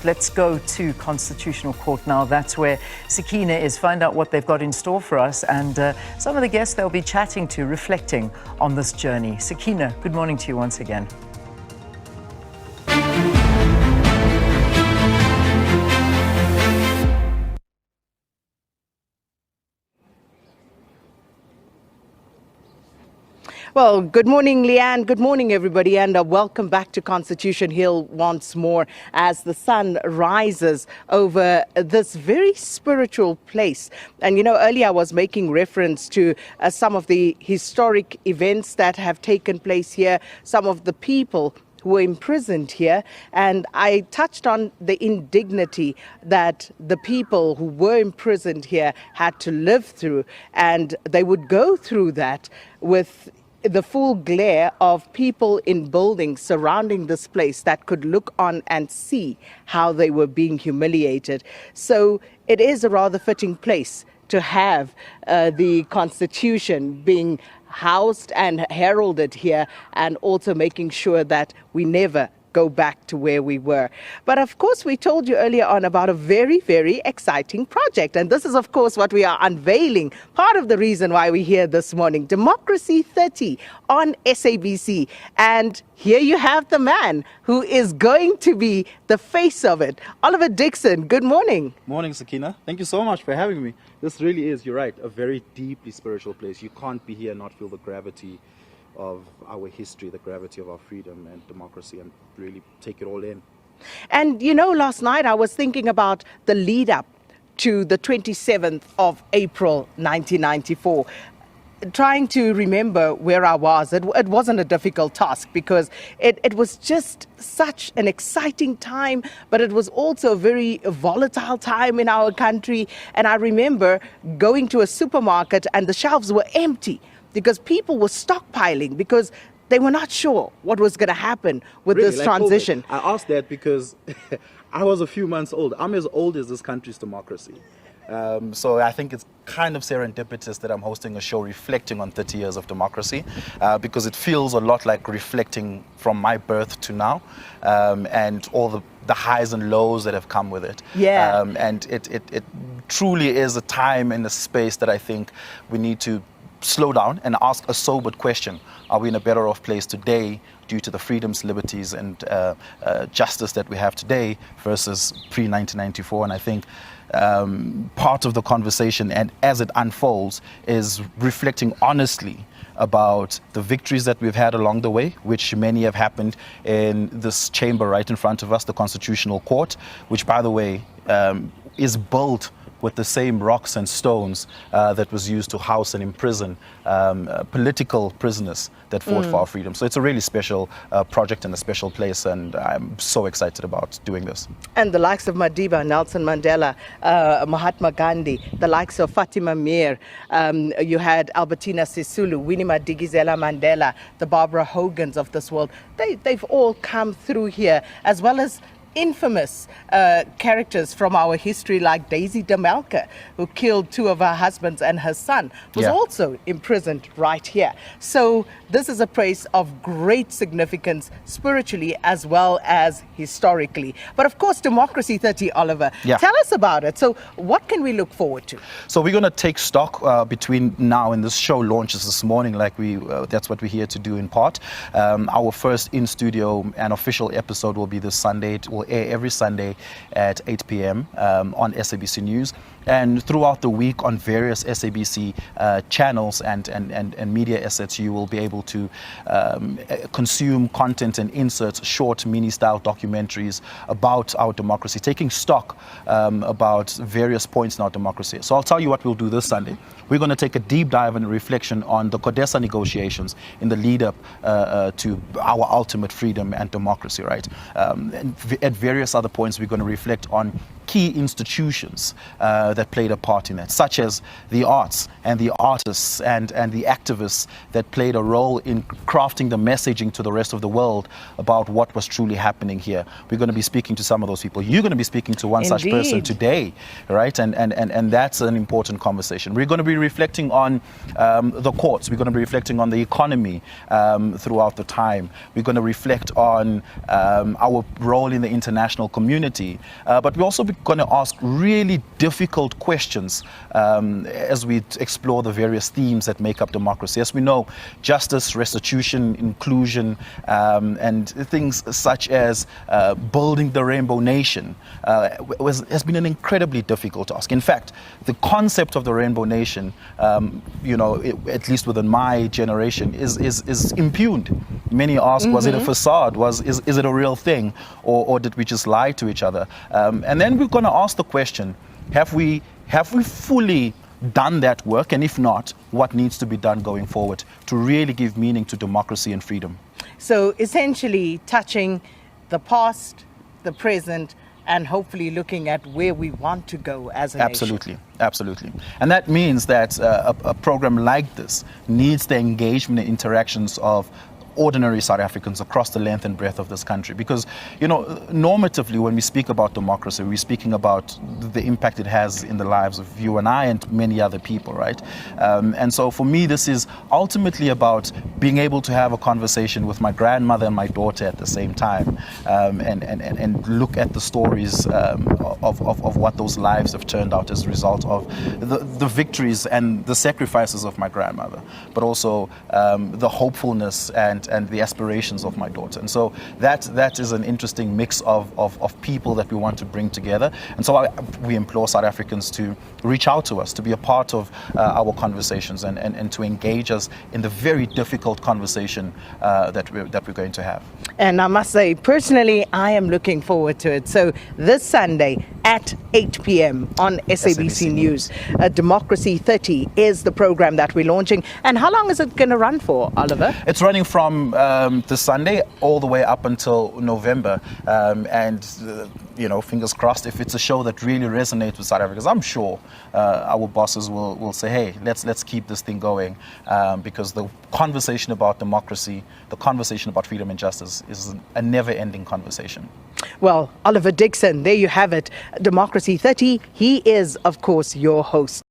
Let's go to Constitutional Court now. That's where Sakina is. Find out what they've got in store for us and some of the guests they'll be chatting to, reflecting on this journey. Sakina, good morning to you once again. Well, good morning, Leanne. Good morning, everybody, and welcome back to Constitution Hill once more as the sun rises over this very spiritual place. And, you know, earlier I was making reference to some of the historic events that have taken place here, some of the people who were imprisoned here, and I touched on the indignity that the people who were imprisoned here had to live through, and they would go through that with the full glare of people in buildings surrounding this place that could look on and see how they were being humiliated. So it is a rather fitting place to have the Constitution being housed and heralded here, and also making sure that we never go back to where we were. But of course, we told you earlier on about a very, very exciting project. And this is, of course, what we are unveiling. Part of the reason why we're here this morning, Democracy 30 on SABC. And here you have the man who is going to be the face of it. Oliver Dickson, good morning. Morning, Sakina. Thank you so much for having me. This really is, you're right, a very deeply spiritual place. You can't be here and not feel the gravity of our history, the gravity of our freedom and democracy, and really take it all in. And you know, last night I was thinking about the lead up to the 27th of April 1994. Trying to remember where I was, it wasn't a difficult task, because it was just such an exciting time, but it was also a very volatile time in our country. And I remember going to a supermarket and the shelves were empty because people were stockpiling, because they were not sure what was going to happen with this transition. COVID. I asked that because I was a few months old. I'm as old as this country's democracy. So I think it's kind of serendipitous that I'm hosting a show reflecting on 30 years of democracy, because it feels a lot like reflecting from my birth to now, and all the highs and lows that have come with it. Yeah. And it truly is a time and a space that I think we need to slow down and ask a sobered question. Are we in a better off place today due to the freedoms, liberties and justice that we have today versus pre-1994? And I think part of the conversation, and as it unfolds, is reflecting honestly about the victories that we've had along the way, which many have happened in this chamber right in front of us, the Constitutional Court, which, by the way, is built with the same rocks and stones that was used to house and imprison political prisoners that fought for our freedom. So it's a really special project and a special place, and I'm so excited about doing this. And the likes of Madiba, Nelson Mandela, Mahatma Gandhi, the likes of Fatima Meer, you had Albertina Sisulu, Winnie Madikizela Mandela, the Barbara Hogans of this world. They've all come through here, as well as infamous characters from our history like Daisy DeMelka, who killed two of her husbands, and her son was also imprisoned right here. So this is a place of great significance spiritually as well as historically. But of course, Democracy 30, Oliver, tell us about it. So what can we look forward to? So we're going to take stock between now and this show launches this morning, like that's what we're here to do in part. Our first in-studio and official episode will be this Sunday. It will air every Sunday at 8 p.m. On SABC News, and throughout the week on various SABC channels and media assets, you will be able to consume content and inserts, short mini-style documentaries about our democracy, taking stock about various points in our democracy. So I'll tell you what we'll do this Sunday. We're going to take a deep dive and reflection on the CODESA negotiations in the lead-up to our ultimate freedom and democracy, right? And at various other points, we're going to reflect on key institutions that played a part in that, such as the arts and the artists and the activists that played a role in crafting the messaging to the rest of the world about what was truly happening here. We're going to be speaking to some of those people. You're going to be speaking to one such person today, right? And that's an important conversation. We're going to be reflecting on the courts. We're going to be reflecting on the economy throughout the time. We're going to reflect on our role in the international community. But we're also going to ask really difficult questions as we explore the various themes that make up democracy. As we know, justice, restitution, inclusion, and things such as building the rainbow nation has been an incredibly difficult task. In fact, the concept of the rainbow nation, at least within my generation, is impugned. Many ask, was it a facade? Is it a real thing? Or did we just lie to each other? And then we're going to ask the question, have we fully done that work? And if not, what needs to be done going forward to really give meaning to democracy and freedom? So essentially touching the past, the present, and hopefully looking at where we want to go as a nation. Absolutely. And that means that a program like this needs the engagement and interactions of ordinary South Africans across the length and breadth of this country. Because, normatively, when we speak about democracy, we're speaking about the impact it has in the lives of you and I and many other people, right? And so for me, this is ultimately about being able to have a conversation with my grandmother and my daughter at the same time, and look at the stories of what those lives have turned out as a result of the victories and the sacrifices of my grandmother, but also the hopefulness and the aspirations of my daughter. And so that is an interesting mix of people that we want to bring together. And so we implore South Africans to reach out to us, to be a part of our conversations and to engage us in the very difficult conversation that we're going to have. And I must say, personally, I am looking forward to it. So this Sunday at 8 p.m. on SABC News, Democracy 30 is the program that we're launching. And how long is it going to run for, Oliver? It's running from this Sunday all the way up until November. Fingers crossed, if it's a show that really resonates with South Africans, I'm sure our bosses will say, hey, let's keep this thing going, because the conversation about democracy, the conversation about freedom and justice is a never-ending conversation. Well, Oliver Dickson, there you have it. Democracy 30. He is, of course, your host.